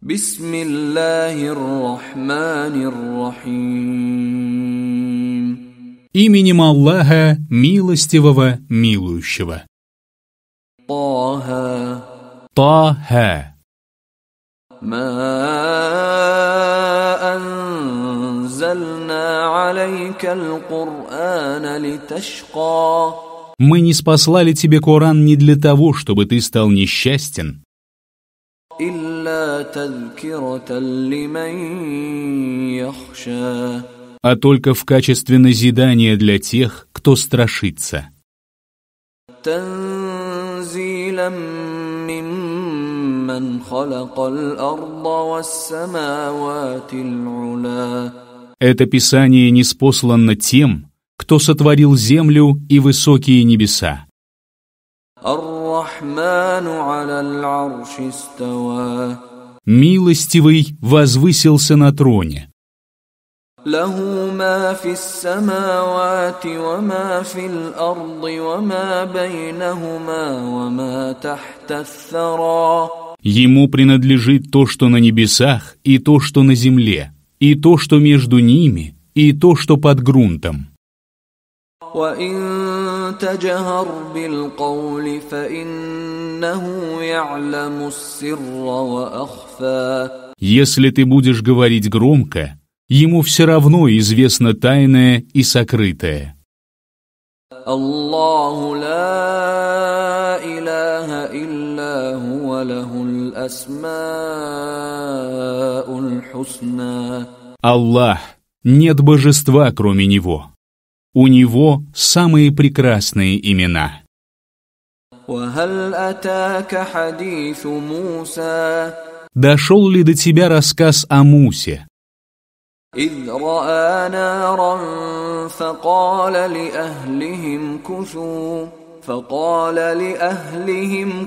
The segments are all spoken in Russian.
Бисмиллахир-рахманир-рахим. Именем Аллаха, милостивого, милующего. Таха. Таха. Ма анзальна алейка аль-Кур'ана литашка. Мы не спаслали тебе Коран не для того, чтобы ты стал несчастен, Илля тазкиратан лиман яхша. а только в качестве назидания для тех, кто страшится. Танзилам мимман халакал арда вассамаватил уля. Это Писание ниспослано тем, кто сотворил землю и высокие небеса. Ар-Рахману аляль арши истава. Милостивый возвысился на троне. Лаху ма фис-самавати ва ма фил-арди ва ма байнахума ва ма тахта ас-сара. Ему принадлежит то, что на небесах, и то, что на земле, и то, что между ними, и то, что под грунтом. وَإِن تَجْهَرْ بِالْقَوْلِ فَإِنَّهُ يَعْلَمُ السِّرَّ وَأَخْفَى. Если ты будешь говорить громко, ему все равно известно тайное и сокрытое. Аллаху ла илаха илля хуа лахул асмауль хусна. Аллах, нет божества, кроме Него. У Него самые прекрасные имена. وَهَلْ أَتَاكَ حَدِيثُ مُوسَى. Дошел ли до тебя рассказ о Мусе? إِذْ رَأَى نَارًا فَقَالَ لِأَهْلِهِمْ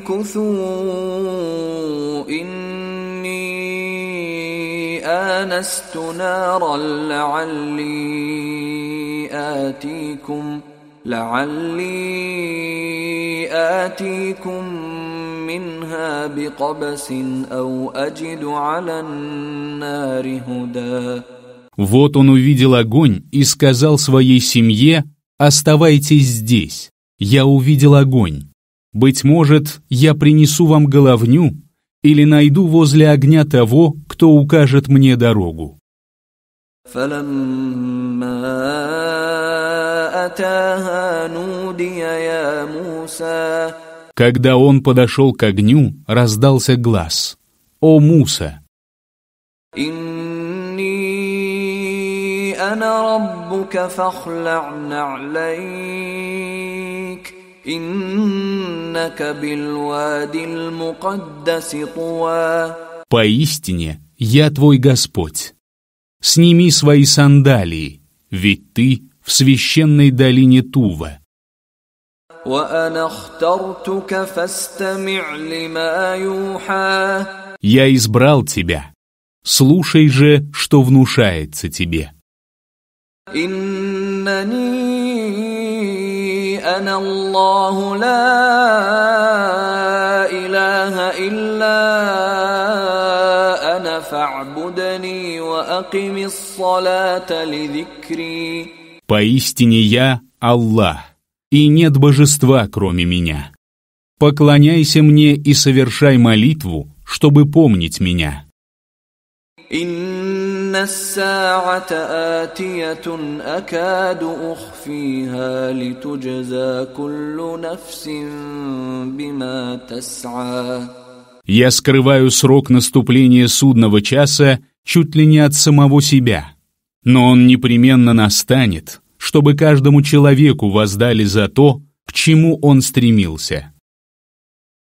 كُثُوا إِنِّي آنست نارا لعلي آتيكم منها بقبس أو أجد على النار هدى. Вот он увидел огонь и сказал своей семье: «Оставайтесь здесь, я увидел огонь. Быть может, я принесу вам головню или найду возле огня того, кто укажет мне дорогу». Когда он подошел к огню, раздался глас: «О Муса! Инни ана раббука фахла'ь на'лейк, иннака билвадил мукаддаси туа». Поистине, я твой Господь. Сними свои сандалии, ведь ты в священной долине Тува. Я избрал тебя. Слушай же, что внушается тебе. Иннани ана Аллаху ла илаха илля ана фа'будни ва акимис салата ли зикри. Поистине я Аллах, и нет божества, кроме меня. Поклоняйся мне и совершай молитву, чтобы помнить меня. Инна ас-са'ата атиятун акаду ухфиха литуджза куллу нафсин бима тас'а. Я скрываю срок наступления судного часа чуть ли не от самого себя, но он непременно настанет, чтобы каждому человеку воздали за то, к чему он стремился.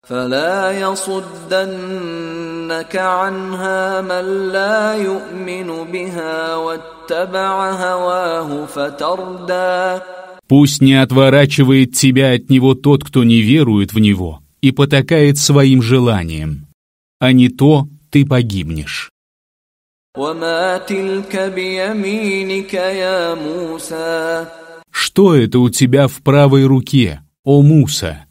فلا يصدنك عنها من لا يؤمن بها واتبع هواه فتردى. Пусть не отворачивает тебя от него тот, кто не верует в него и потакает своим желанием, а не то ты погибнешь. وما تلك بيمينك يا موسى. Что это у тебя в правой руке, о Муса?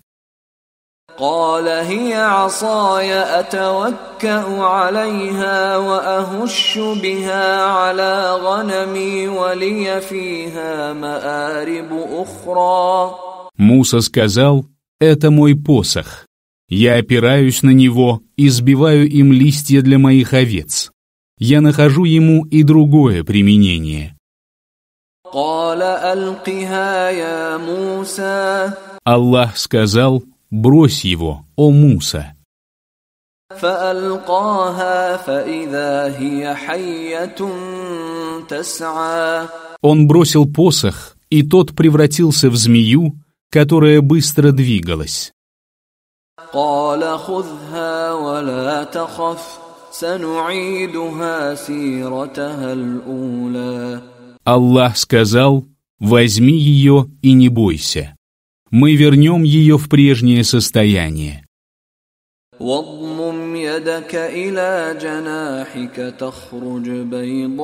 قال هي عصاي أتوكأ عليها وأهش بها على غنمي ولي فيها مآرب أخرى. Муса сказал: «Это мой посох. Я опираюсь на него и сбиваю им листья для моих овец. Я нахожу ему и другое применение». قال ألقها يا موسى. Аллах сказал: «Брось его, о Муса». فألقاها فإذا هي حية تسعى. Он бросил посох, и тот превратился в змею, которая быстро двигалась. قال خذها ولا تخف سنعيدها سيرتها الأولى. Аллах сказал: «Возьми ее и не бойся. Мы вернем ее в прежнее состояние». واضمم يدك إلى جناحك تخرج بيضاء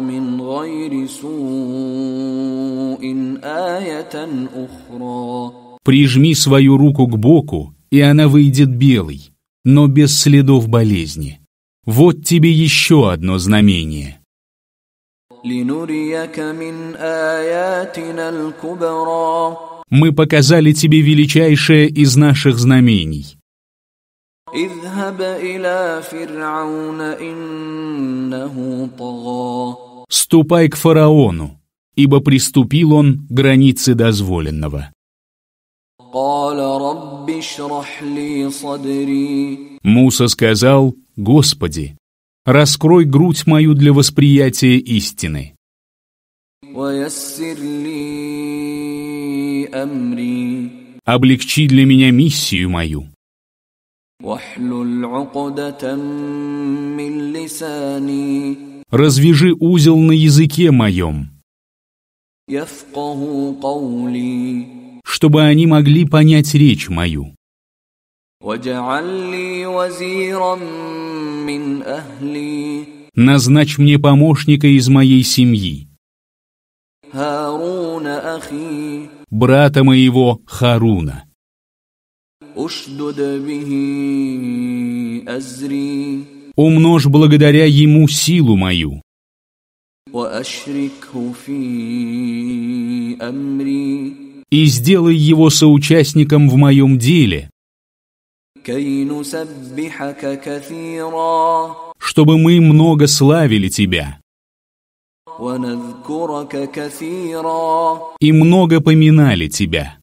من غير سوء آية أخرى. Прижми свою руку к боку, и она выйдет белой, но без следов болезни. Вот тебе еще одно знамение. لنريك من آياتنا الكبرى. Мы показали тебе величайшее из наших знамений. اذهب إلى فرعون إنه طغى. Ступай к фараону, ибо приступил он к границе дозволенного. قال رب اشرح لي صدري. Муса сказал: «Господи, раскрой грудь мою для восприятия истины. ويسر لي أمري. Облегчи для меня миссию мою. واحلل عقدة من لساني. Развяжи узел на языке моем, يفقه قولي. чтобы они могли понять речь мою. واجعل لي وزيرا من أهلي. Назначь мне помощника из моей семьи, هارون أخي. брата моего Харуна. أشدد به أزري. Умножь благодаря ему силу мою. وأشركه في أمري. И сделай его соучастником в моем деле, كي نسبحك كثيرا. чтобы мы много славили тебя ونذكرك كثيرا. и много поминали тебя.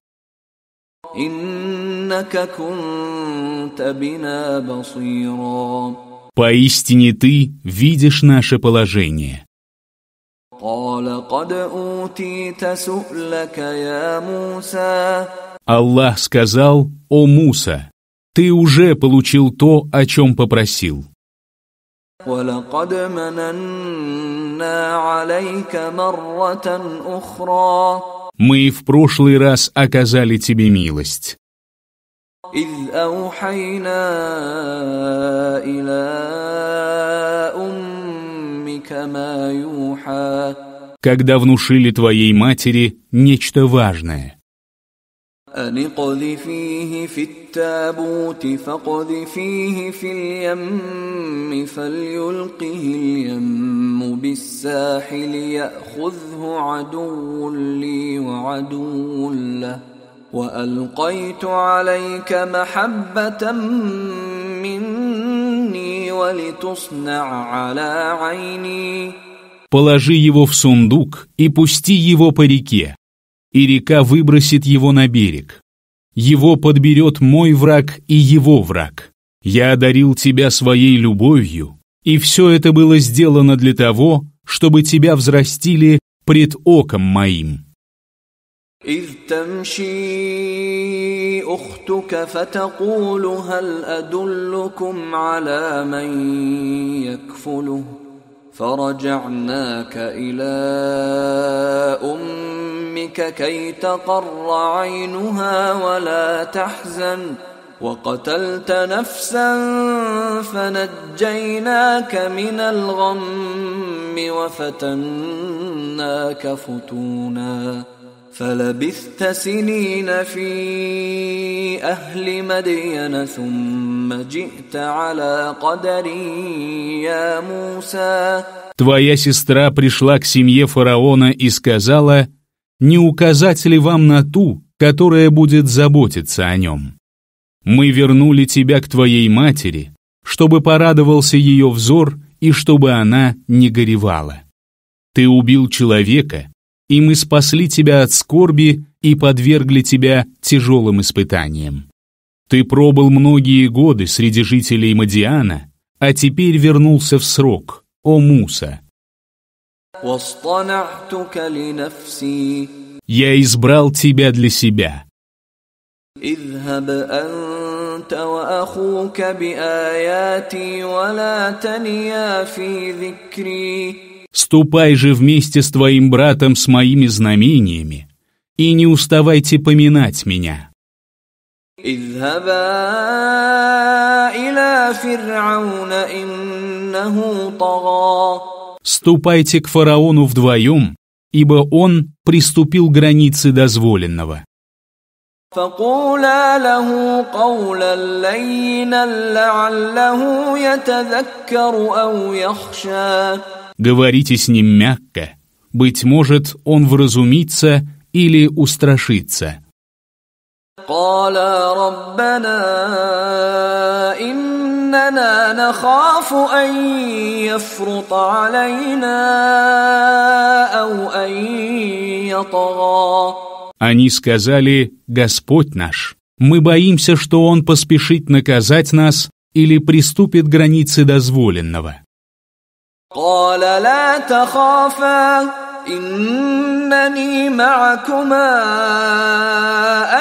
إنك كنت بنا بصيرا. Поистине ты видишь наше положение. قال قد أوتيت سؤلك يا موسى. Аллах сказал: «О Муса, ты уже получил то, о чем попросил. ولقد مننا عليك مرة أخرى. Мы и в прошлый раз оказали тебе милость, إذ أوحينا إلى أمك ما يوحى. когда внушили твоей матери нечто важное. أن اقذفيه في التابوت فاقذفيه في اليم فليلقه اليم بالساحل يأخذه عدو لي وعدو له وألقيت عليك محبة مني ولتصنع على عيني. Положи его в сундук и пусти его по реке, и река выбросит его на берег. Его подберет мой враг и его враг. Я одарил тебя своей любовью, и все это было сделано для того, чтобы тебя взрастили пред оком моим». إذ تمشي أختك فتقول هل أدلكم على من يكفله فرجعناك إلى أمك كي تقر عينها ولا تحزن وقتلت نفسا فنجيناك من الغم وفتناك فتونا فلبثت سنين في أهل مدين ثم جئت على قدر يا موسى. Твоя сестра пришла к семье фараона и сказала: «Не указать ли вам на ту, которая будет заботиться о нем? Мы вернули тебя к твоей матери, чтобы порадовался ее взор и чтобы она не горевала. Ты убил человека, и мы спасли тебя от скорби и подвергли тебя тяжелым испытаниям. Ты пробыл многие годы среди жителей Мадиана, а теперь вернулся в срок, о Муса. Я избрал тебя для себя. اذهب أنت وأخوك بآياتي ولا تنيا في ذكري. Ступай же вместе с твоим братом с моими знамениями, и не уставайте поминать меня. اذهبا إلى فرعون إنه طغى. Ступайте к фараону вдвоем, ибо он приступил границы дозволенного. فقولا له قولا لينا لعله يتذكر أو يخشى. Говорите с ним мягко, быть может, он вразумится или устрашится. قالا ربنا إننا نخاف أن يفرط علينا أو أن يطغى. Они сказали: «Господь наш, мы боимся, что Он поспешит наказать нас или приступит границы дозволенного». قال لا تخافا إنني معكما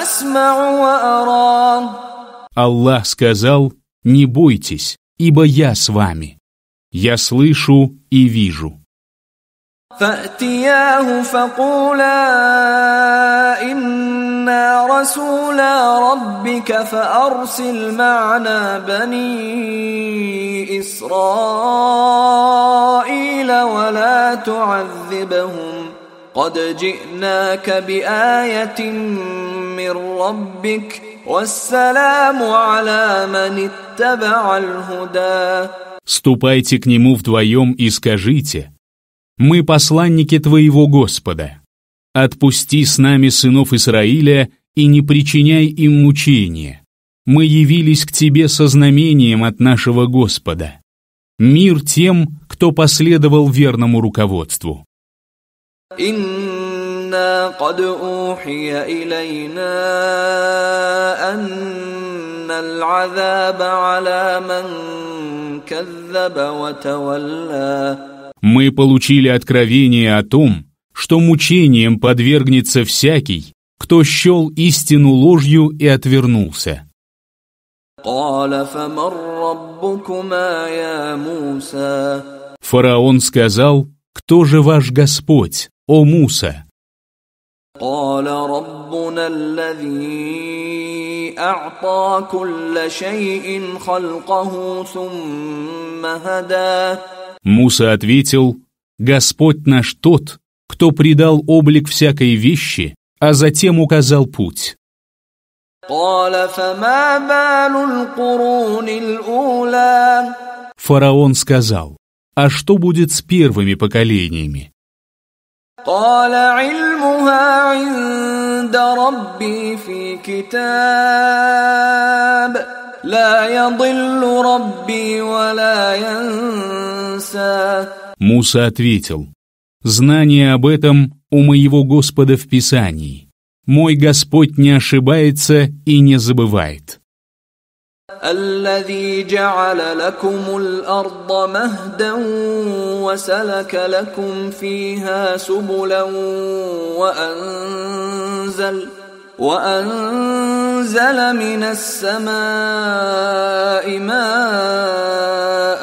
أسمع وأرى. Аллах сказал: «Не бойтесь, ибо я с вами. Я слышу и вижу». فأتياه فقولا إنا رسولا ربك فأرسل معنا بني إسرائيل ولا تعذبهم قد جئناك بآية من ربك والسلام على من اتبع الهدى. Ступайте к нему вдвоем и скажите: «Мы посланники твоего Господа. Отпусти с нами сынов Израиля и не причиняй им мучения. Мы явились к тебе со знамением от нашего Господа. Мир тем, кто последовал верному руководству». إنا قد أوحي إلينا أن العذاب على من كذب وتولى. Мы получили откровение о том, что мучением подвергнется всякий, кто счел истину ложью и отвернулся. قال فمن ربكما يا موسى. Фараон сказал: «Кто же ваш Господь, о Муса?» قال ربنا الذي أعطى كل شيء خلقه ثم هدى. Муса ответил: «Господь наш тот, кто придал облик всякой вещи, а затем указал путь». قال فما بال القرون الأولى. Фараон сказал: «А что будет с первыми поколениями?» قال علمها عند ربي في كتاب لا يضل ربي ولا ينسى. Муса ответил: «Знание об этом у моего Господа в Писании. Мой Господь не ошибается и не забывает». الذي جعل لكم الأرض مهدا وسلك لكم فيها سبلا وأنزل من السماء ماء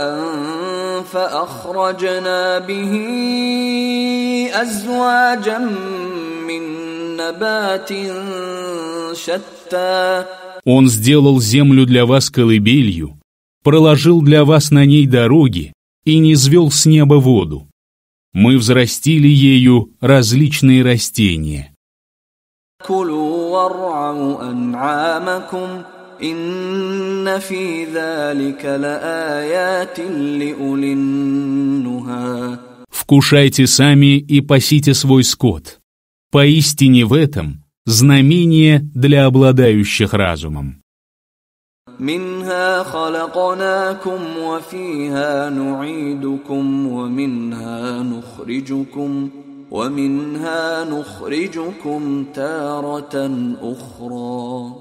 فأخرجنا به أزواجا من نبات شتى. Он сделал землю для вас колыбелью, проложил для вас на ней дороги и низвел с неба воду. Мы взрастили ею различные растения. كلوا وارعوا أنعامكم إن في ذلك لآيات لأولي النهى. Вкушайте сами и пасите свой скот. Поистине в этом знамение для обладающих разумом. منها خلقناكم وفيها نعيدكم ومنها نخرجكم تارة أخرى.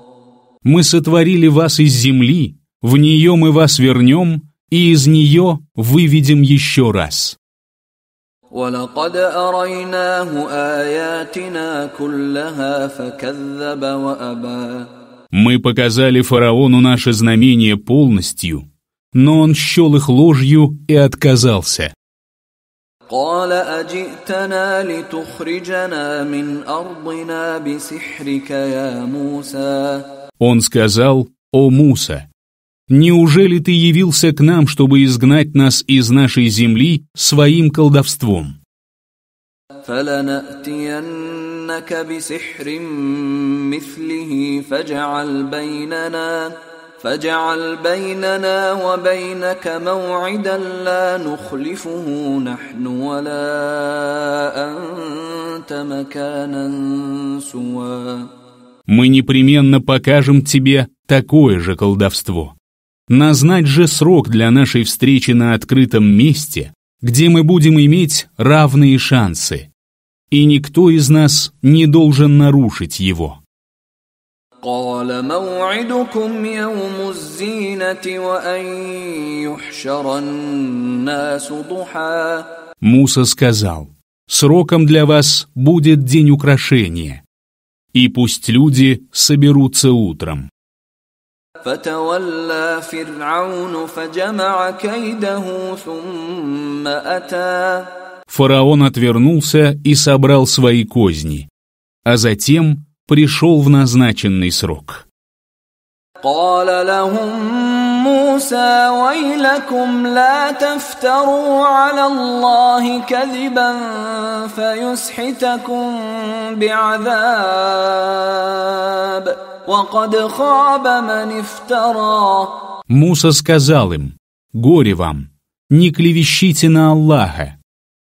Мы сотворили вас из земли, в нее мы вас вернем, и из нее выведем еще раз. وَلَقَدْ أَرَيْنَاهُ آيَاتِنَا كُلَّهَا فَكَذَّبَ وَأَبَى. Мы показали фараону наше знамение полностью, но он счел их ложью и отказался. قَالَ أَجِئْتَنَا لِتُخْرِجَنَا مِنْ أَرْضِنَا بِسِحْرِكَ يَا مُوسَى. Он сказал: «О Муса, неужели ты явился к нам, чтобы изгнать нас из нашей земли своим колдовством?» فَلَنَأْتِيَنَّكَ بِسِحْرٍ مِثْلِهِ فاجعل بيننا وبينك موعدا لا نخلفه نحن ولا أنت مكانا سوى. Мы непременно покажем тебе такое же колдовство. Назначь же срок для нашей встречи на открытом месте, где мы будем иметь равные шансы, и никто из нас не должен нарушить его. قال موعدكم يوم الزينة وأن يحشر الناس ضحى. Муса сказал: «Сроком для вас будет день украшения, и пусть люди соберутся утром». فتولى فرعون فجمع كيده ثم أتى. Фараон отвернулся и собрал свои козни, а затем пришел в назначенный срок. قال لهم موسى ويلكم لا تفتروا على الله كذبا فيسحتكم بعذاب وقد خاب من افترى. Муса сказал им: «Горе вам, не клевещите на Аллаха,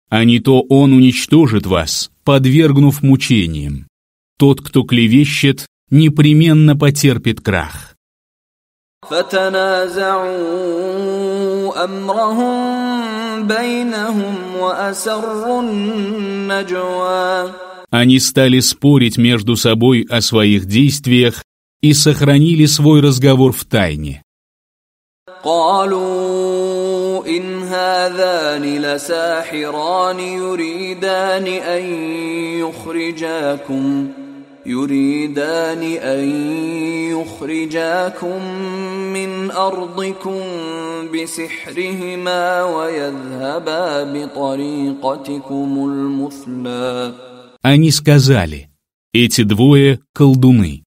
а не то Он уничтожит вас, подвергнув мучениям. Тот, кто клевещет, непременно потерпит крах». فتنازعوا أمرهم بينهم وأسروا النجوى. Они стали спорить между собой о своих действиях и сохранили свой разговор в тайне. قالوا إن هذان لساحران يريدان أن يخرجاكم من أرضكم بسحرهما ويذهبا بطريقتكم المثلى. Они сказали: «Эти двое — колдуны.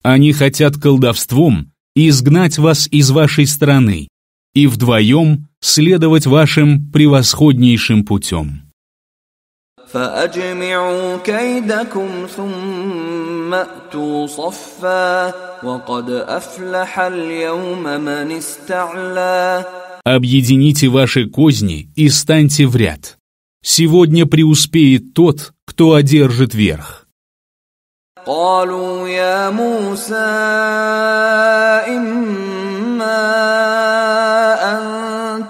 Они хотят колдовством изгнать вас из вашей страны и вдвоем следовать вашим превосходнейшим путем». فأجمعوا كيدكم ثم أتوا صفا وقد أفلح اليوم من استعلى. Объедините ваши козни и станьте в ряд. Сегодня преуспеет тот, кто одержит верх. قالوا يا موسى إما أن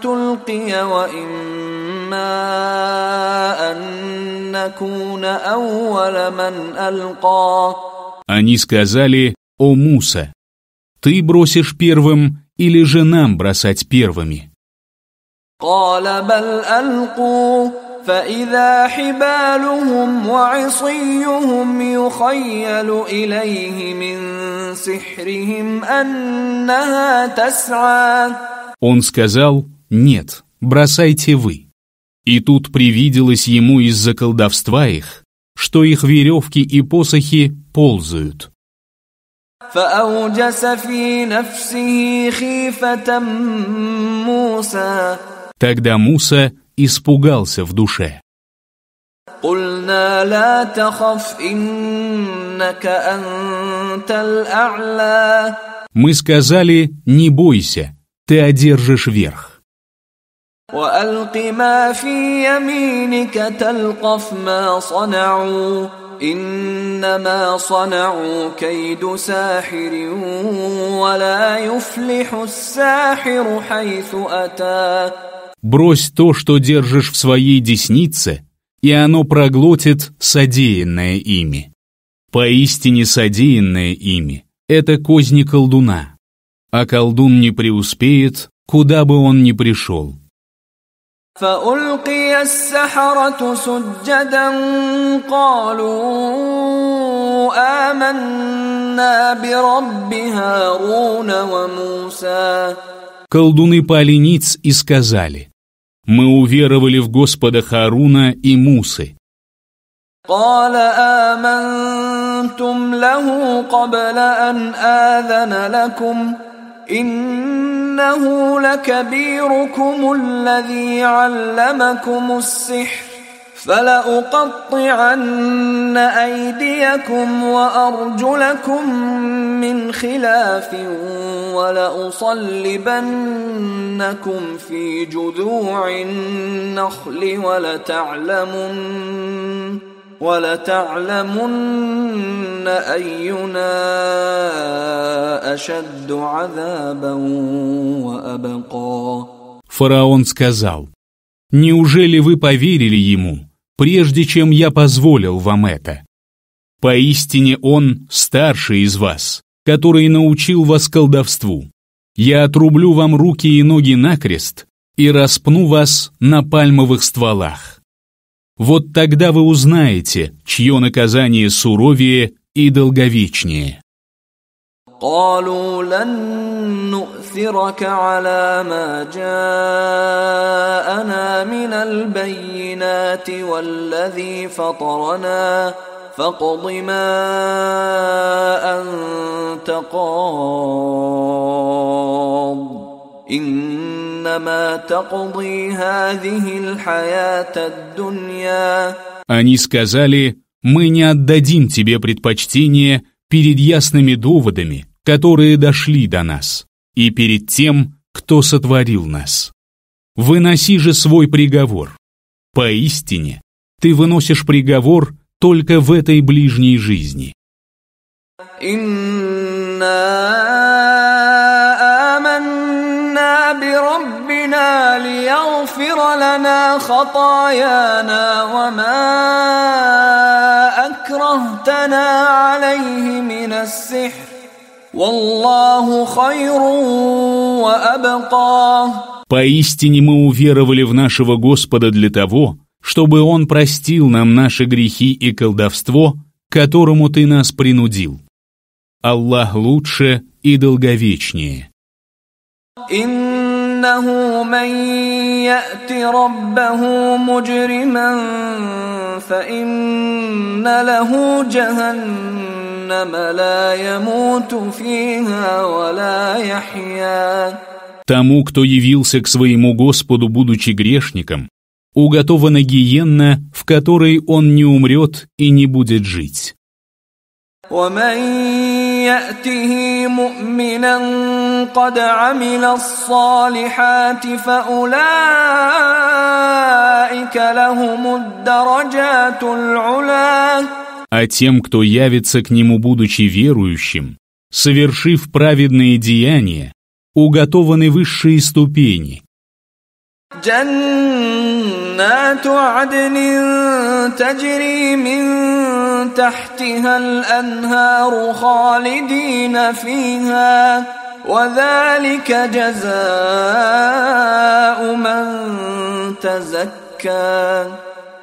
تلقي وإما أن نكون أول من ألقى. Они сказали: «О Муса, ты бросишь первым или же нам бросать первыми?» قال بل ألقوا فإذا حبالهم وعصيهم يخيل إليه من سحرهم أنها تسعى. Он сказал: «Нет, бросайте вы». И тут привиделось ему из-за колдовства их, что их веревки и посохи ползают. فأوجس في نفسه خيفة موسى. Тогда Муса испугался в душе. قلنا لا تخف إنك أنت الأعلى. Мы сказали: не бойся, ты одержишь верх. وألق ما في يمينك تلقف ما صنعوا إنما صنعوا كيد ساحر ولا يفلح الساحر حيث أتى. Брось то, что держишь в своей деснице, и оно проглотит содеянное ими. Поистине содеянное ими — это козни колдуна, а колдун не преуспеет, куда бы он ни пришел. فألقي السحرة سجدا قالوا آمنا برب هارون وموسى. Колдуны пали ниц и сказали: мы уверовали в Господа Хааруна и Мусы. قال آمنتم له قبل أن آذن لكم إنه لكبيركم الذي علمكم السحر فلأقطعن أيديكم وأرجلكم من خلاف ولأصلبنكم في جذوع النخل ولتعلمن أينا أشد عذابا وأبقى. Фараон сказал: неужели вы поверили ему, прежде чем я позволил вам это? Поистине он старший из вас, который научил вас колдовству. Я отрублю вам руки и ноги накрест и распну вас на пальмовых стволах. Вот тогда вы узнаете, чье наказание суровее и долговечнее. قالوا لن نؤثرك على ما جاءنا من البينات والذي فطرنا فاقض ما أنت قاض إنما تقضي هذه الحياة الدنيا. Они сказали: мы не отдадим тебе предпочтение перед ясными доводами, которые дошли до нас, и перед тем, кто сотворил нас. Выноси же свой приговор. Поистине, ты выносишь приговор только в этой ближней жизни. بربنا ليغفر لنا خطايانا وما أكرهتنا عليه من السحر والله خير وأبقى. Поистине мы уверовали в нашего Господа для того, чтобы Он простил нам наши грехи и колдовство, к которому ты нас принудил. Аллах лучше и долговечнее. إنه من يأت ربه مجرما فإن له جهنم لا يموت فيها ولا يحيا. Тому, кто явился к своему Господу, будучи грешником, уготована гиенна, в которой он не умрет и не будет жить. ومن يأته مؤمنا قد عمل الصالحات فأولئك لهم الدرجات العلى. А тем, кто явится к нему, будучи верующим, совершив праведные деяния, уготованы высшие ступени. جنات عدن تجري من تحتها الأنهار خالدين فيها وذلك جزاء من تزكى.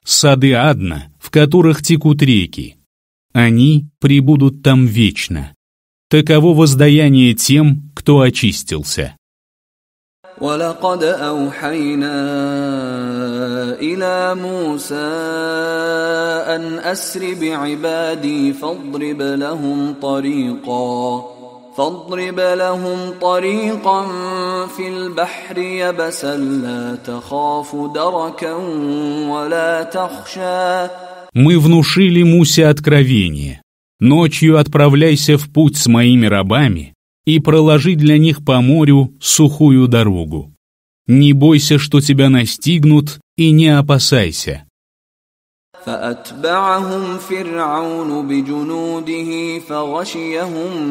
Сады Адна, в которых текут реки. Они пребудут там вечно. Таково воздаяние тем, кто очистился. ولقد أوحينا إلى موسى أن أسر بعبادي فاضرب لهم طريقا فاضرب لهم طريقا في البحر يبسا لا تخاف دركا ولا تخشى. Мы внушили Мусе откровение. Ночью отправляйся в путь с моими рабами и проложи для них по морю сухую дорогу. Не бойся, что тебя настигнут, и не опасайся. فأتبعهم فرعون بجنوده فغشيهم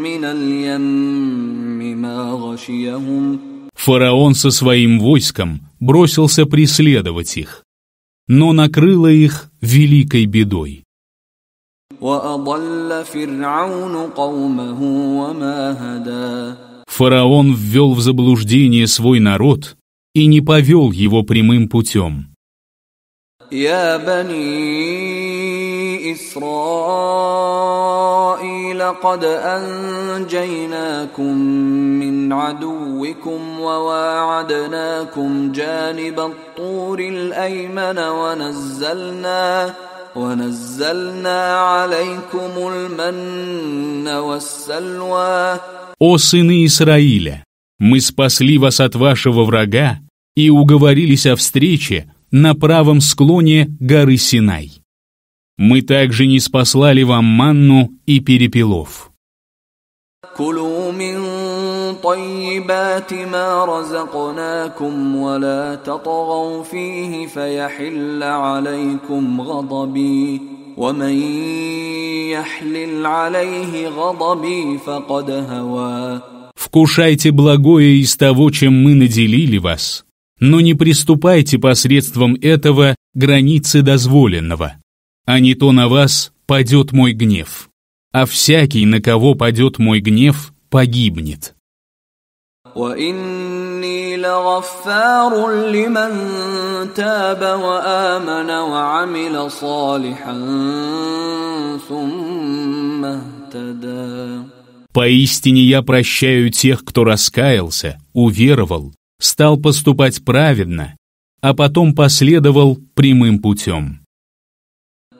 من اليم ما غشيهم. Фараон со своим войском бросился преследовать их, но накрыло их великой бедой. وأضل فرعون قومه وما هدى. Фараон ввел в заблуждение свой народ и не повел его прямым путем. يا بني إسرائيل قد أنجيناكم من عدوكم وواعدناكم جانب الطور الأيمن ونزلنا عليكم المن والسلوى. «О сыны Израиля, мы спасли вас от вашего врага и уговорились о встрече на правом склоне горы Синай. Мы также не спаслали вам манну и перепелов». كلوا من طيبات ما رزقناكم ولا تطغوا فيه فيحل عليكم غضبي ومن يحلل عليه غضبي فقد هوى. «Вкушайте благое из того, чем мы наделили вас, но не приступайте посредством этого границы дозволенного, а не то на вас падет мой гнев, а всякий, на кого падет мой гнев, погибнет». وإني لغفار لمن تاب وآمن وعمل صالحا ثم اهتدى. «Поистине я прощаю тех, кто раскаялся, уверовал, стал поступать праведно, а потом последовал прямым путем».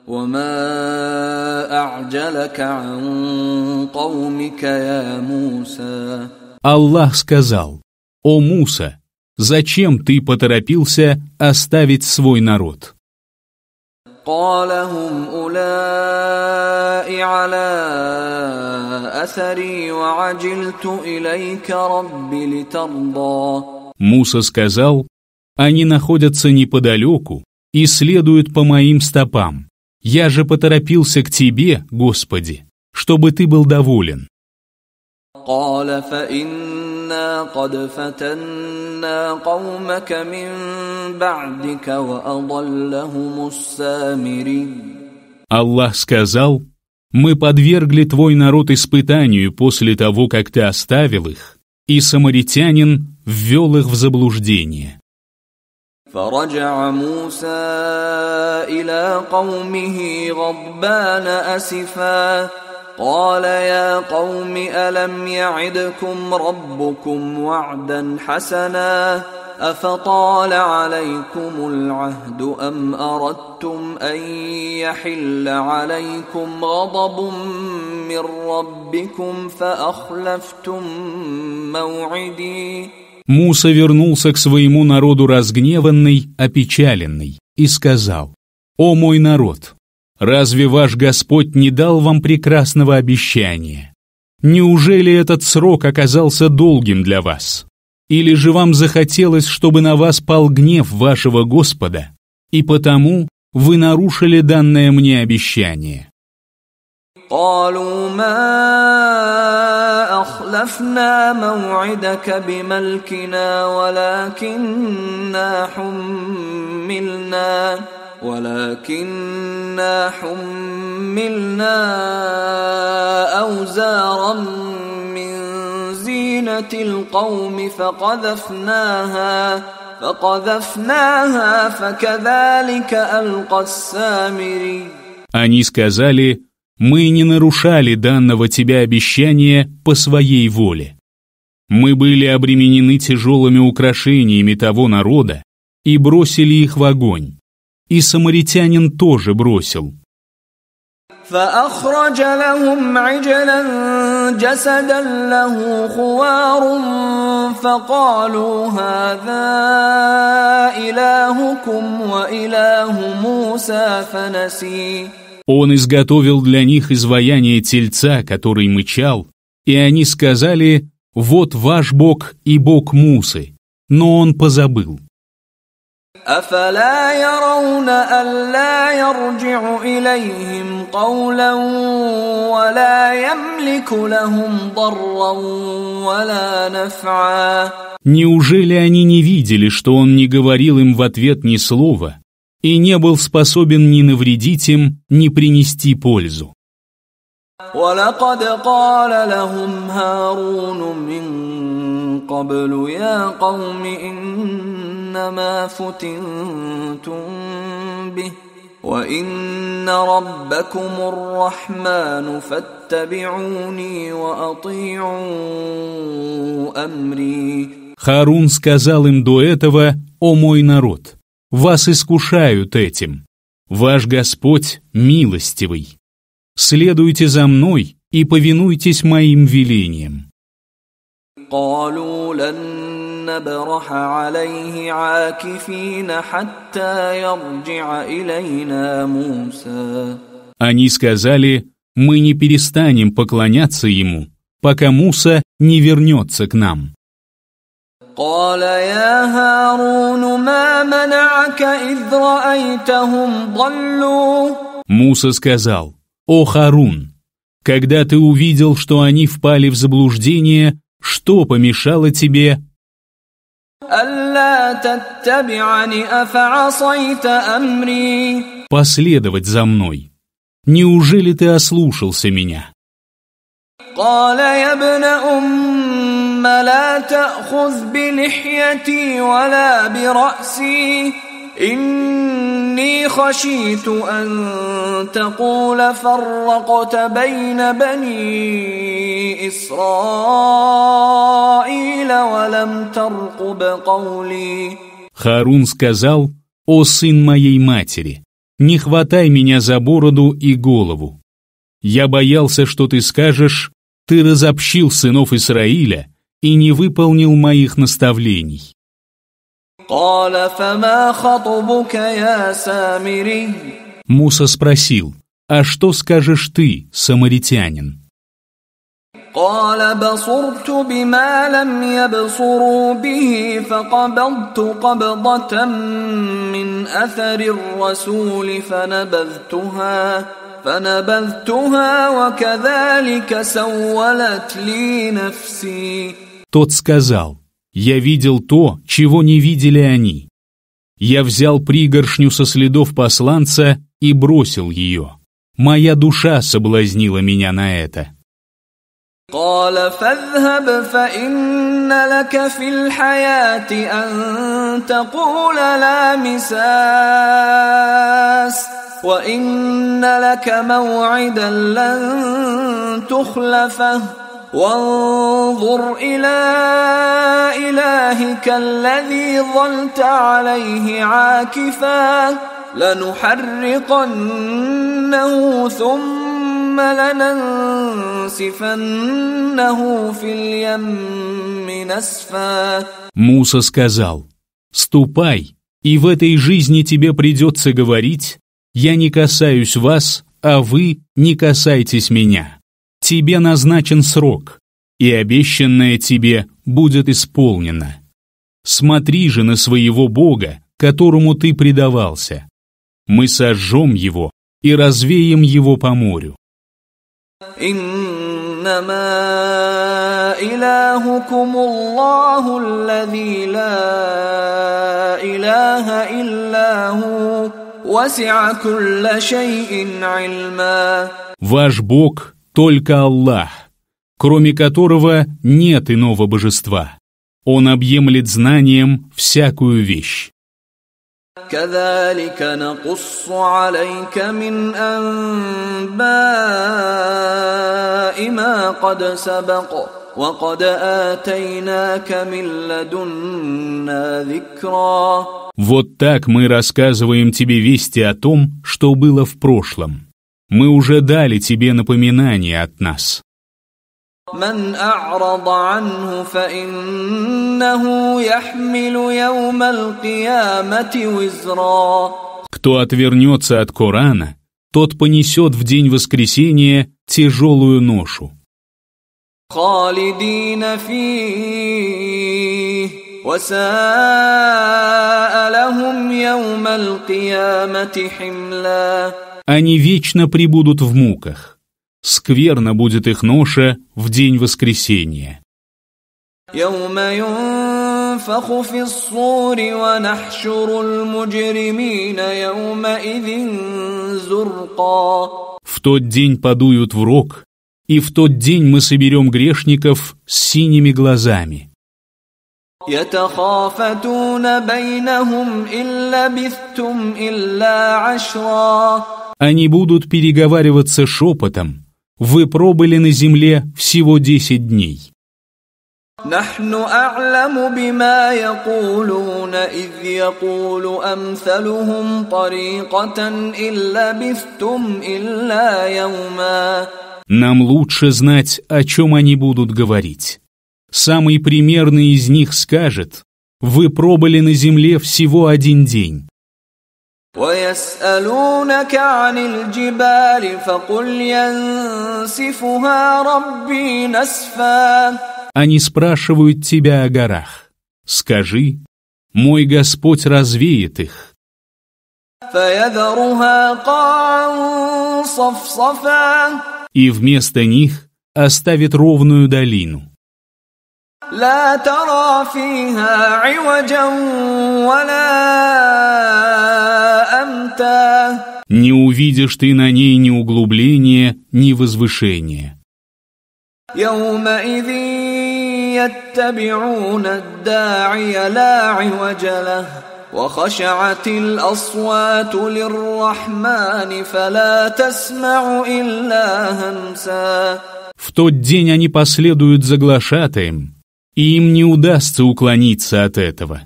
وما أعجلك عن قومك يا موسى. Аллах сказал: «О Муса, зачем ты поторопился оставить свой народ?» قال هم أولئك على أثري وعجلت إليك رب لترضى. Муса сказал: «Они находятся неподалеку и следуют по моим стопам. Я же поторопился к тебе, Господи, чтобы ты был доволен». قال فإنا قد فتنا قومك من بعدك وأضلهم السامري. Аллах сказал: «Мы подвергли твой народ испытанию после того, как ты оставил их, и самаритянин ввел их в заблуждение». فرجع موسى إلى قومه غضبان أسفا قال يا قوم ألم يعدكم ربكم وعدا حسنا أفطال عليكم العهد أم أردتم أن يحل عليكم غضب من ربكم فأخلفتم موعدي. Муса вернулся к своему народу разгневанный, опечаленный, и сказал: «О мой народ, разве ваш Господь не дал вам прекрасного обещания? Неужели этот срок оказался долгим для вас? Или же вам захотелось, чтобы на вас пал гнев вашего Господа, и потому вы нарушили данное мне обещание?» قالوا ما أخلفنا موعدك بملكنا ولكننا حملنا أوزارا من زينة القوم فقذفناها فكذلك ألقى السامري. Они сказали: «Мы не нарушали данного тебе обещания по своей воле. Мы были обременены тяжелыми украшениями того народа и бросили их в огонь. И самаритянин тоже бросил». فأخرج لهم عجلا جسدا له خوار فقالوا هذا إلهكم وإله موسى فنسي. Он изготовил для них изваяние тельца, который мычал, и они сказали: «Вот ваш Бог и Бог Мусы», но он позабыл. أفلا يرون ألا يرجع إليهم قولا ولا يملك لهم ضرا ولا نفعا. Неужели они не видели, что он не говорил им в ответ ни слова и не был способен ни навредить им, ни принести пользу? ولقد قال لهم هارون من قبل يا قوم إنما فتنتم به وإن ربكم الرحمن فاتبعوني وأطيعوا أمري. Харун сказал им до этого: «О мой народ, вас искушают этим. Ваш Господь милостивый. Следуйте за мной и повинуйтесь моим велениям». قالوا لن نبرح عليه عاكفين حتى يرجع إلينا موسى. Они сказали: «Мы не перестанем поклоняться ему, пока Муса не вернется к нам». قال يا هارون ما منعك إذ رأيتهم ضلوا. Муса сказал: «О Харун, когда ты увидел, что они впали в заблуждение, что помешало тебе ألا تتبعني أفعصيت أمري. последовать за мной? Неужели ты ослушался меня?» قال يا ابن أم لا تأخذ بلحيتي ولا برأسي إني خشيت أن تقول فرقت بين بني إسرائيل ولم ترقب قولي. Харун сказал: «О сын моей матери, не хватай меня за бороду и голову. Я боялся, что ты скажешь: ты разобщил сынов Израиля и не выполнил моих наставлений». قال فما خطبك يا سامري. Муса спросил: «А что скажешь ты, самаритянин?» قال بصرت بما لم يبصروا به فقبضت قبضة من أثر الرسول فنبذتها وكذلك سولت لي نفسي. Тот сказал: «Я видел то, чего не видели они. Я взял пригоршню со следов посланца и бросил ее. Моя душа соблазнила меня на это». قال فاذهب فإن لك في الحياة أن تقول لا مساس وإن لك موعدا لن تخلفه وانظر إلى إلهك الذي ظلت عليه عاكفا لنحرقنه ثم لننسفنه في اليم نسفا. Муса сказал: «Ступай, и в этой жизни тебе придется говорить: я не касаюсь вас, а вы не касайтесь меня. Тебе назначен срок, и обещанное тебе будет исполнено. Смотри же на своего Бога, которому ты предавался. Мы сожжем его и развеем его по морю». إنما إلهكم الله الذي لا إله إلا هو وسع كل شيء علما. Ваш Бог только Аллах, кроме которого нет иного божества. Он объемлет знанием всякую вещь. كذلك نقص عليك من أنباء ما قد سبق وقد آتيناك من لدنا ذكرا. Вот так мы рассказываем тебе вести о том, что было в прошлом. Мы уже дали тебе напоминание от нас. من أعرض عنه فإنه يحمل يوم القيامة وزرا. Кто отвернется от Корана, тот понесет в день воскресения тяжелую ношу. خالدين فيه وساء لهم يوم القيامة حملا. Они вечно пребудут в муках. Скверно будет их ноша в день воскресения. يوم ينفخ في الصور ونحشر المجرمين يومئذ زرقا. В тот день подуют в рог, и в тот день мы соберем грешников с синими глазами. يتخافتون بينهم إن لبثتم إلا عشرا. Они будут переговариваться шепотом. Вы пробыли на земле всего 10 дней. نحن أعلم بما يقولون إذ يقول أمثلهم طريقة إن لبثتم إلا يوما. Нам лучше знать, о чем они будут говорить. Самый примерный из них скажет: вы пробыли на земле всего 1 день. ويسألونك عن الجبال فقل ينسفها ربي نسفا. Они спрашивают тебя о горах. Скажи: мой Господь развеет их. فيذرها قاعا صفصفا. И вместо них оставит ровную долину. لا ترى فيها عوجا ولا أمتا. Не увидишь ты на ней ни углубления, ни возвышения. يومئذ يتبعون الداعي لا عوج له وخشعت الأصوات للرحمن فلا تسمع إلا همسا. В тот день они последуют за глашатаем, и им не удастся уклониться от этого.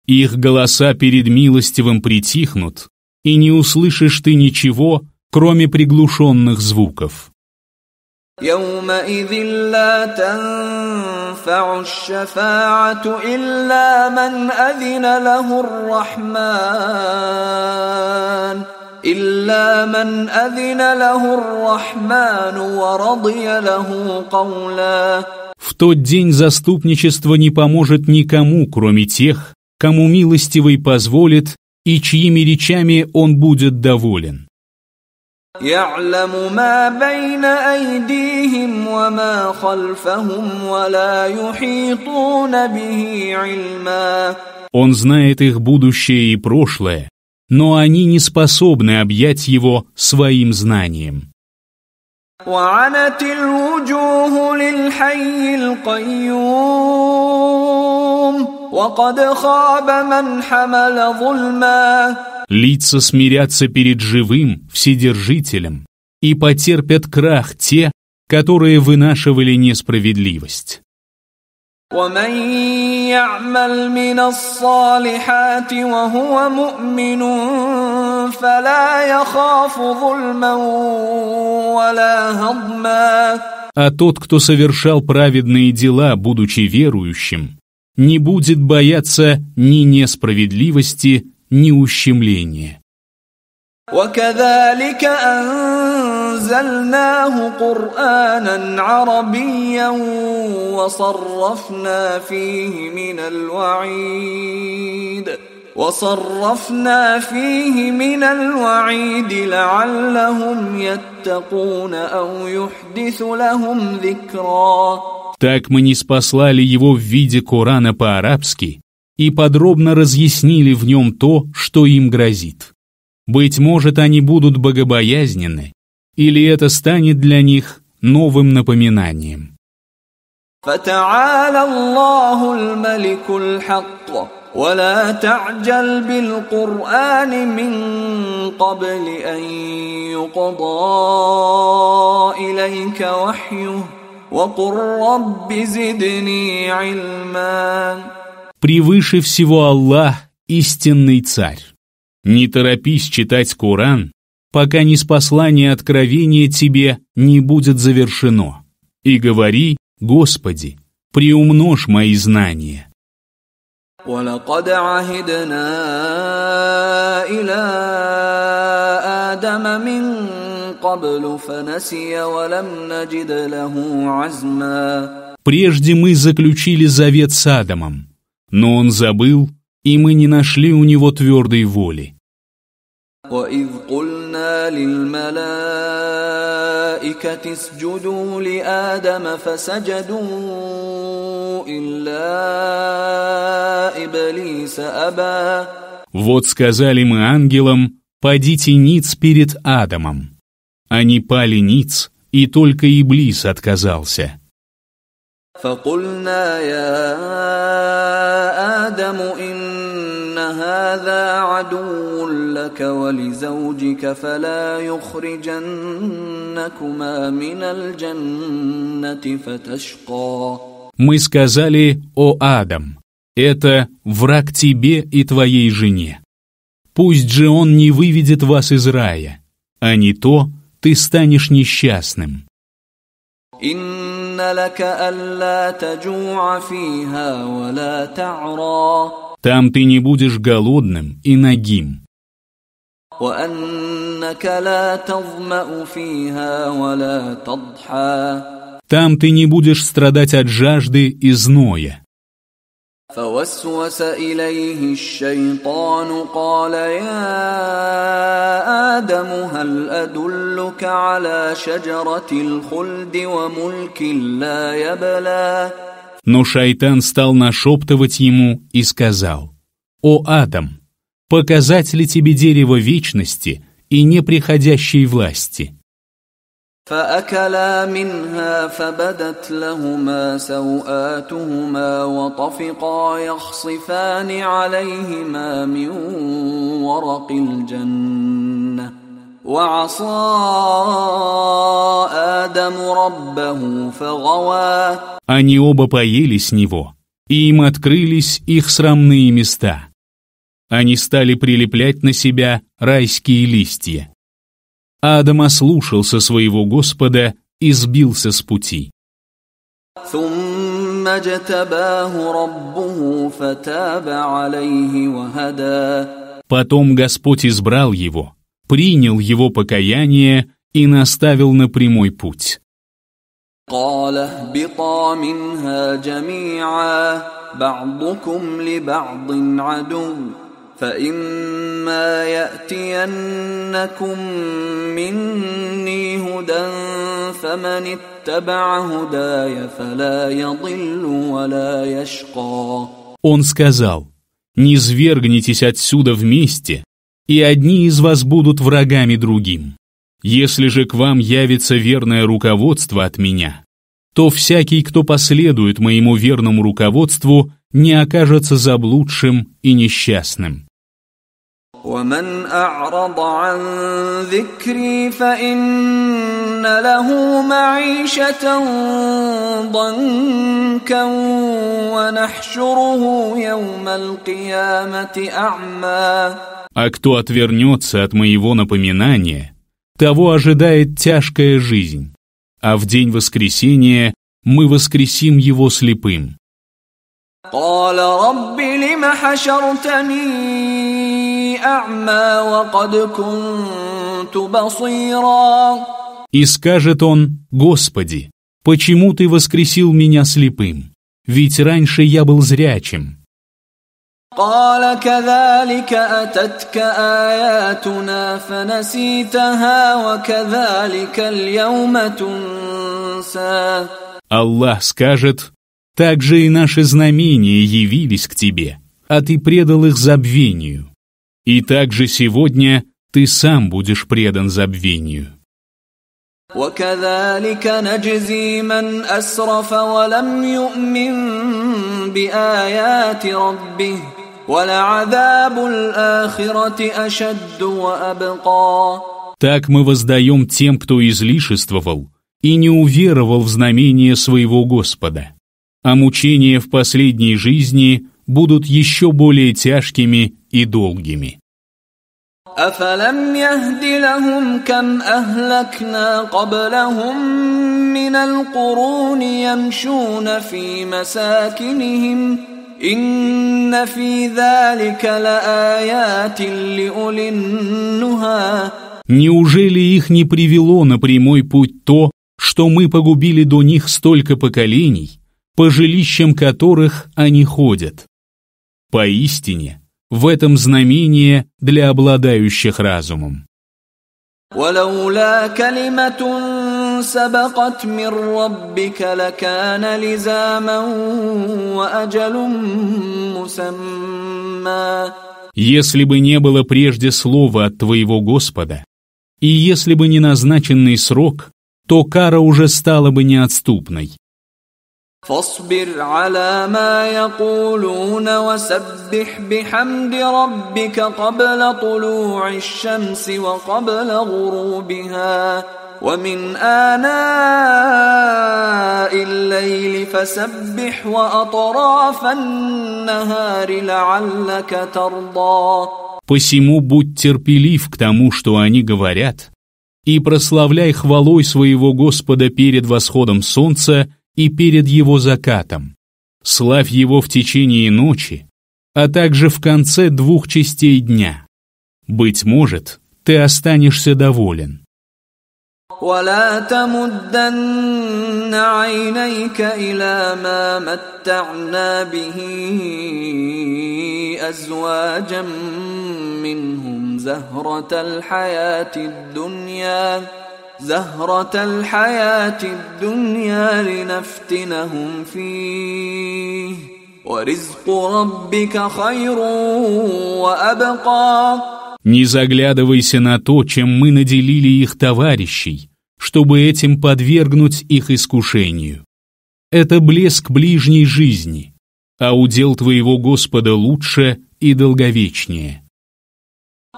Их голоса перед милостивым притихнут, и не услышишь ты ничего, кроме приглушенных звуков. يومئذ لا تنفع الشفاعة إلا من أذن له الرحمن ورضي له قولا. В тот день заступничество не поможет никому, кроме тех, кому милостивый позволит и чьими речами он будет доволен. يعلم ما بين أيديهم وما خلفهم ولا يحيطون به علما. Он знает их будущее и прошлое, но они не способны объять его своим знанием. وعنت الوجوه للحي القيوم وقد خاب من حمل ظلما. Лица смирятся перед живым Вседержителем, и потерпят крах те, которые вынашивали несправедливость. ومن يعمل من الصالحات وهو مؤمن فلا يخاف ظلما ولا هضما. А тот, кто совершал праведные дела, будучи верующим, не будет бояться ни несправедливости, ни ущемления. وكذلك أنزلناه قرآنا عربيا وصرفنا فيه من الوعيد لعلهم يتقون أو يحدث لهم ذكرا. Так мы ниспослали его в виде Корана по-арабски и подробно разъяснили в нем то, что им грозит. Быть может, они будут богобоязненны, или это станет для них новым напоминанием. فتعالى الله الملك الحق ولا تعجل بالقرآن من قبل أن يقضى إليك وحيه وقل رب زدني علما. Превыше всего Аллах, истинный царь. Не торопись читать Коран, пока ниспослание откровения тебе не будет завершено. И говори: Господи, приумножь мои знания». وَلَقَدْ عَهِدْنَا إِلَىٰ آدَمَ مِن قَبْلُ فَنَسِيَ وَلَمْ نَجِدْ لَهُ عَزْمًا. Прежде мы заключили завет с Адамом, но он забыл, и мы не нашли у него твердой воли. وَإِذْ قُلْنَا لِلْمَلَائِكَةِ اسْجُدُوا لِآدَمَ فَسَجَدُوا إِلَّا إِبْلِيسَ أَبَى. Вот сказали мы ангелам: «Падите ниц перед Адамом». Они пали ниц, и только Иблис отказался. فَقُلْنَا يَا آدَمُ إِنَّ هَذَا عَدُوٌّ لَكَ وَلِزَوْجِكَ فَلَا يُخْرِجَنَّكُمَا مِنَ الْجَنَّةِ فَتَشْقَى. Мы сказали: «О Адам, это враг тебе и твоей жене. Пусть же он не выведет вас из рая, а не то ты станешь несчастным». إِنَّ لَكَ أَلَّا تَجُوعَ فِيهَا وَلَا تَعْرَى. Там ты не будешь голодным и нагим. وَأَنَّكَ لَا تَظْمَأُ فِيهَا وَلَا تَضْحَى. Там ты не будешь страдать от жажды и зноя. فوسوس إليه الشيطان قال يا آدم هل أدلك على شجرة الخلد وملك لا يبلى. Но шайтан стал нашептывать ему и сказал: «О Адам, показать ли тебе дерево вечности и неприходящей власти?» فأكلا منها فبدت لهما سوآتهما وطفقا يخصفان عليهما من ورق الجنة وعصى آدم ربه فغوى. Они оба поели с него, и им открылись их срамные места. Они стали прилеплять на себя райские листья. Адам ослушался своего Господа и сбился с пути. Потом Господь избрал его, принял его покаяние и наставил на прямой путь. قال اهبطا منها جميعا بعضكم لبعض عدو فإما يأتينكم مني هدى فمن اتبع هداي فلا يضل ولا يشقى. Он сказал: «Низвергнитесь отсюда вместе, и одни из вас будут врагами другим. Если же к вам явится верное руководство от меня, то всякий, кто последует моему верному руководству, не окажется заблудшим и несчастным». ومن أعرض عن ذكري فإن له معيشة ضنكا ونحشره يوم القيامة أعمى. А кто отвернется от моего напоминания, того ожидает тяжкая жизнь, а в день воскресения мы воскресим его слепым. قال رب لم حشرتني أعمى وقد كنت بصيرا. И скажет он: «Господи, почему ты воскресил меня слепым? Ведь раньше я был зрячим». قال كذلك أتتك آياتنا فنسيتها وكذلك اليوم تنسى. Аллах скажет: «Так же и наши знамения явились к тебе, а ты предал их забвению. И также сегодня ты сам будешь предан забвению». وكذلك نجزي من أسرف ولم يؤمن بآيات ربه ولعذاب الآخرة أشد وأبقى. Так мы воздаем тем, кто излишествовал и не уверовал в знамение своего Господа. А мучения в последней жизни будут еще более тяжкими и долгими. أفلم يهد لهم كم أهلكنا قبلهم من القرون يمشون في مساكنهم إن في ذلك لآيات لأولي النهى. Неужели их не привело на прямой путь то, что мы погубили до них столько поколений, по жилищам которых они ходят? Поистине, в этом знамение для обладающих разумом. ولولا كلمة سبقت من ربك لكان لزاما وأجل مسمى. Если бы не было прежде слова от твоего Господа, и если бы не назначенный срок, то кара уже стала бы неотступной. فاصبر على ما يقولون وسبح بحمد ربك قبل طلوع الشمس وقبل غروبها ومن آناء الليل فسبح وأطراف النهار لعلك ترضى. Посему будь терпелив к тому, что они говорят, и прославляй хвалой своего Господа перед восходом солнца и перед его закатом. Славь его в течение ночи, а также в конце 2 частей дня. Быть может, ты останешься доволен. ولا تمدن عينيك إلى ما متعنا به أزواجا منهم زهرة الحياة الدنيا لنفتنهم فيه ورزق ربك خير وأبقى. Не заглядывайся на то, чем мы наделили их товарищей, чтобы этим подвергнуть их искушению. Это блеск ближней жизни, а удел твоего Господа лучше и долговечнее.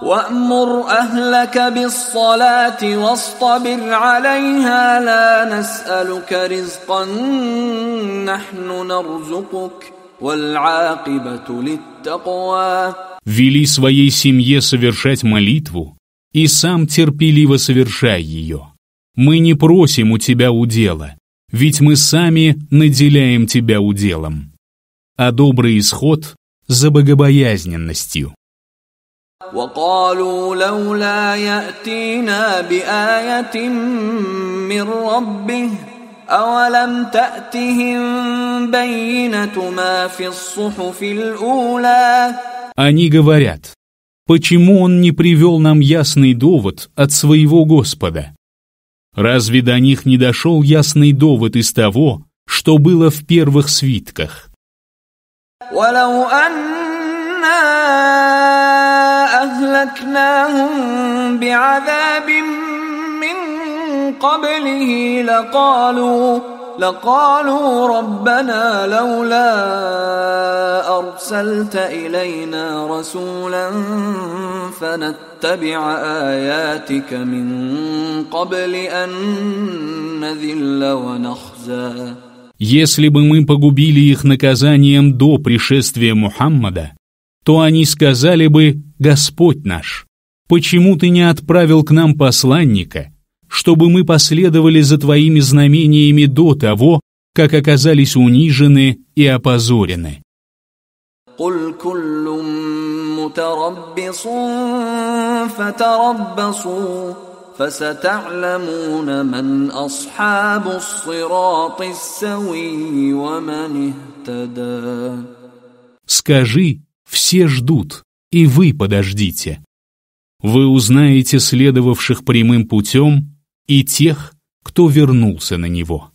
وأمر أهلك بالصلاة واصطبر عليها لا نسألك رزقا نحن نرزقك والعاقبة للتقوى. Вели своей семье совершать молитву, и сам терпеливо совершай ее. Мы не просим у тебя удела, ведь мы сами наделяем тебя уделом. А добрый исход за богобоязненностью. وقالوا لولا يأتينا بآية من ربه أولم تأتهم بينة ما في الصحف الأولى. Они говорят, почему он не привел нам ясный довод от своего Господа? Разве до них не дошел ясный довод из того, что было в первых свитках? ولو أنا أهلكناهم بعذاب من قبله لقالوا ربنا لولا أرسلت إلينا رسولا فنتبع آياتك من قبل أن نذل ونخزى. Если бы мы погубили их наказанием до пришествия Мухаммада, то они сказали бы: «Господь наш, почему ты не отправил к нам посланника, чтобы мы последовали за твоими знамениями до того, как оказались унижены и опозорены?» قل كل متربص فتربصوا فستعلمون من أصحاب الصراط السوي ومن اهتدى. Скажи, все ждут, и вы подождите. Вы узнаете следовавших прямым путем и тех, кто вернулся на него.